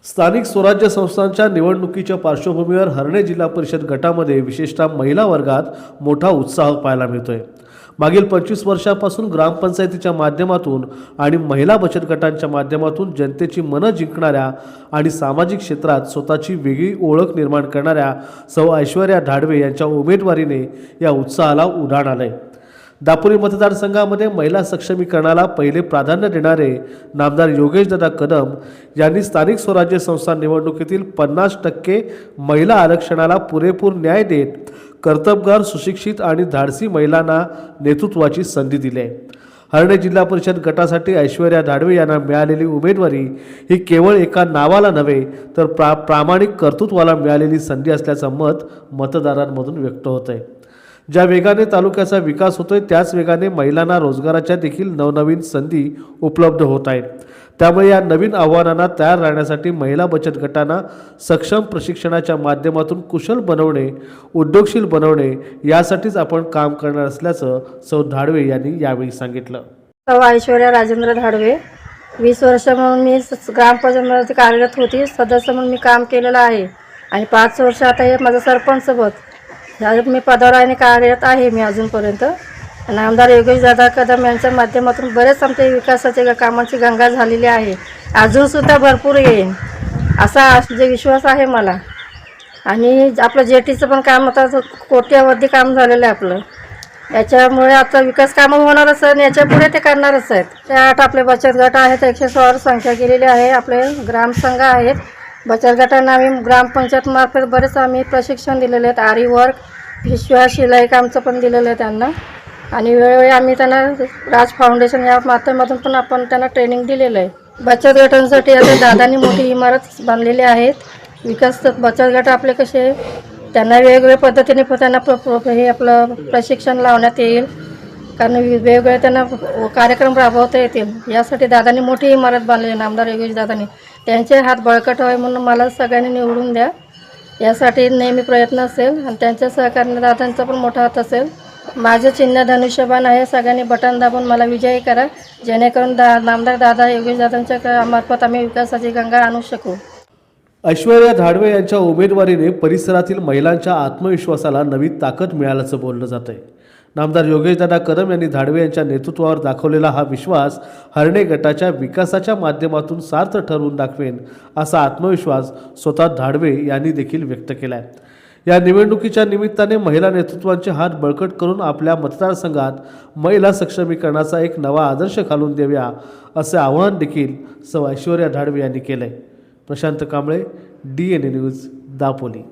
स्थानिक स्वराज्य संस्थांच्या निवडणुकीच्या पार्श्वभूमीवर हर्णे जिल्हा परिषद गटामध्ये विशेषतः महिला वर्गात मोठा उत्साह पाहायला मिळतोय। मागील 25 वर्षांपासून ग्रामपंचायतीच्या माध्यमातून आणि महिला बचत गटांच्या माध्यमातून जनतेची मनं जिंकणाऱ्या आणि सामाजिक क्षेत्रात स्वतःची वेगळी ओळख निर्माण करणाऱ्या सौ ऐश्वर्या धाडवे यांच्या उमेदवारीने या उत्साहाला उधाण आलंय। दापोली मतदारसंघामध्ये महिला सक्षमीकरणाला पहिले प्राधान्य देणारे नामदार योगेशदादा कदम यांनी स्थानिक स्वराज्य संस्था निवडणुकीतील 50% महिला आरक्षणाला पुरेपूर न्याय देत कर्तबगार, सुशिक्षित आणि धाडसी महिलांना नेतृत्वाची संधी दिली आहे। हर्णे जिल्हा परिषद गटासाठी ऐश्वर्या धाडवे यांना मिळालेली उमेदवारी ही केवळ एका नावाला नव्हे तर प्रामाणिक कर्तृत्वाला मिळालेली संधी असल्याचं मत मतदारांमधून व्यक्त होत आहे। ज्या वेगाने तालुक्याचा विकास होतोय त्याच वेगाने महिलांना रोजगाराच्या देखील नवनवीन संधी उपलब्ध होत आहेत। त्यामुळे या नवीन आव्हानांना तयार राहण्यासाठी महिला बचत गटांना सक्षम प्रशिक्षणाच्या माध्यमातून कुशल बनवणे, उद्योगशील बनवणे यासाठीच आपण काम करणार असल्याचं सौ धाडवे यांनी यावेळी सांगितलं। सौ ऐश्वर्या राजेंद्र धाडवे 20 वर्ष म्हणून मी ग्रामपंचायतीमध्ये कार्यरत होती, सदस्य म्हणून मी काम केलेलं आहे आणि 5 वर्ष आता हे माझं सरपंचपद मी पदावर कार्यरत आहे मी अजूनपर्यंत। नामदार योगेशदादा कदम यांच्या माध्यमातून बरेच आमच्या विकासाच्या कामांची गंगा झालेली आहे, अजूनसुद्धा भरपूर येईल असा विश्वास आहे मला। आणि आपलं जेटीचं पण काम आता कोट्यावधी काम झालेलं आहे आपलं, याच्यामुळे आता विकास कामं होणारच आणि याच्या पुढे ते करणारच आहेत। त्या 8 आपले बचत गट आहेत, 116 संख्या केलेली आहे। आपले ग्रामसंघ आहेत, बचत गटांना आम्ही ग्रामपंचायतमार्फत बरेच आम्ही प्रशिक्षण दिलेले आहेत, आरी वर्क, पिशव्या, शिलाई कामचं पण दिलेलं आहे त्यांना। आणि वेळोवेळी आम्ही त्यांना राज फाउंडेशन या माध्यमातून पण आपण त्यांना ट्रेनिंग दिलेलं आहे। बचत गटांसाठी आता दादांनी मोठी इमारत बांधलेली आहेत। विकास बचत गट आपले कसे त्यांना वेगवेगळ्या पद्धतीने त्यांना हे आपलं प्रशिक्षण लावण्यात येईल, कारण वेगवेगळे त्यांना कार्यक्रम राबवता येतील यासाठी दादांनी मोठी इमारत बांधलेली, नामदार योगेश दादांनी। त्यांचे हात बळकट व्हावे म्हणून मला सगळ्यांनी निवडून द्या यासाठी नेहमी प्रयत्न असेल आणि त्यांच्या सहकार्याने दादांचा पण मोठा हात असेल। माझं चिन्ह धनुष्यबाण आहे, सगळ्यांनी बटन दाबून मला विजयी करा, जेणेकरून नामदार दादा योगेश दादांच्या मार्फत आम्ही विकासाची गंगा आणू शकू। ऐश्वर्या धाडवे यांच्या उमेदवारीने परिसरातील महिलांच्या आत्मविश्वासाला नवी ताकद मिळाल्याचं बोललं जातंय। नामदार योगेशदादा कदम यांनी धाडवे यांच्या नेतृत्वावर दाखवलेला हा विश्वास हर्णे गटाच्या विकासाच्या माध्यमातून सार्थ ठरवून दाखवेन असा आत्मविश्वास स्वतः धाडवे यांनी देखील व्यक्त केला आहे। या निवडणुकीच्या निमित्ताने महिला नेतृत्वांचे हात बळकट करून आपल्या मतदारसंघात महिला सक्षमीकरणाचा एक नवा आदर्श घालून देऊया असे आवाहन देखील सौ ऐश्वर्या धाडवे यांनी केले। Prashant Kamble, DNA news, Dapoli.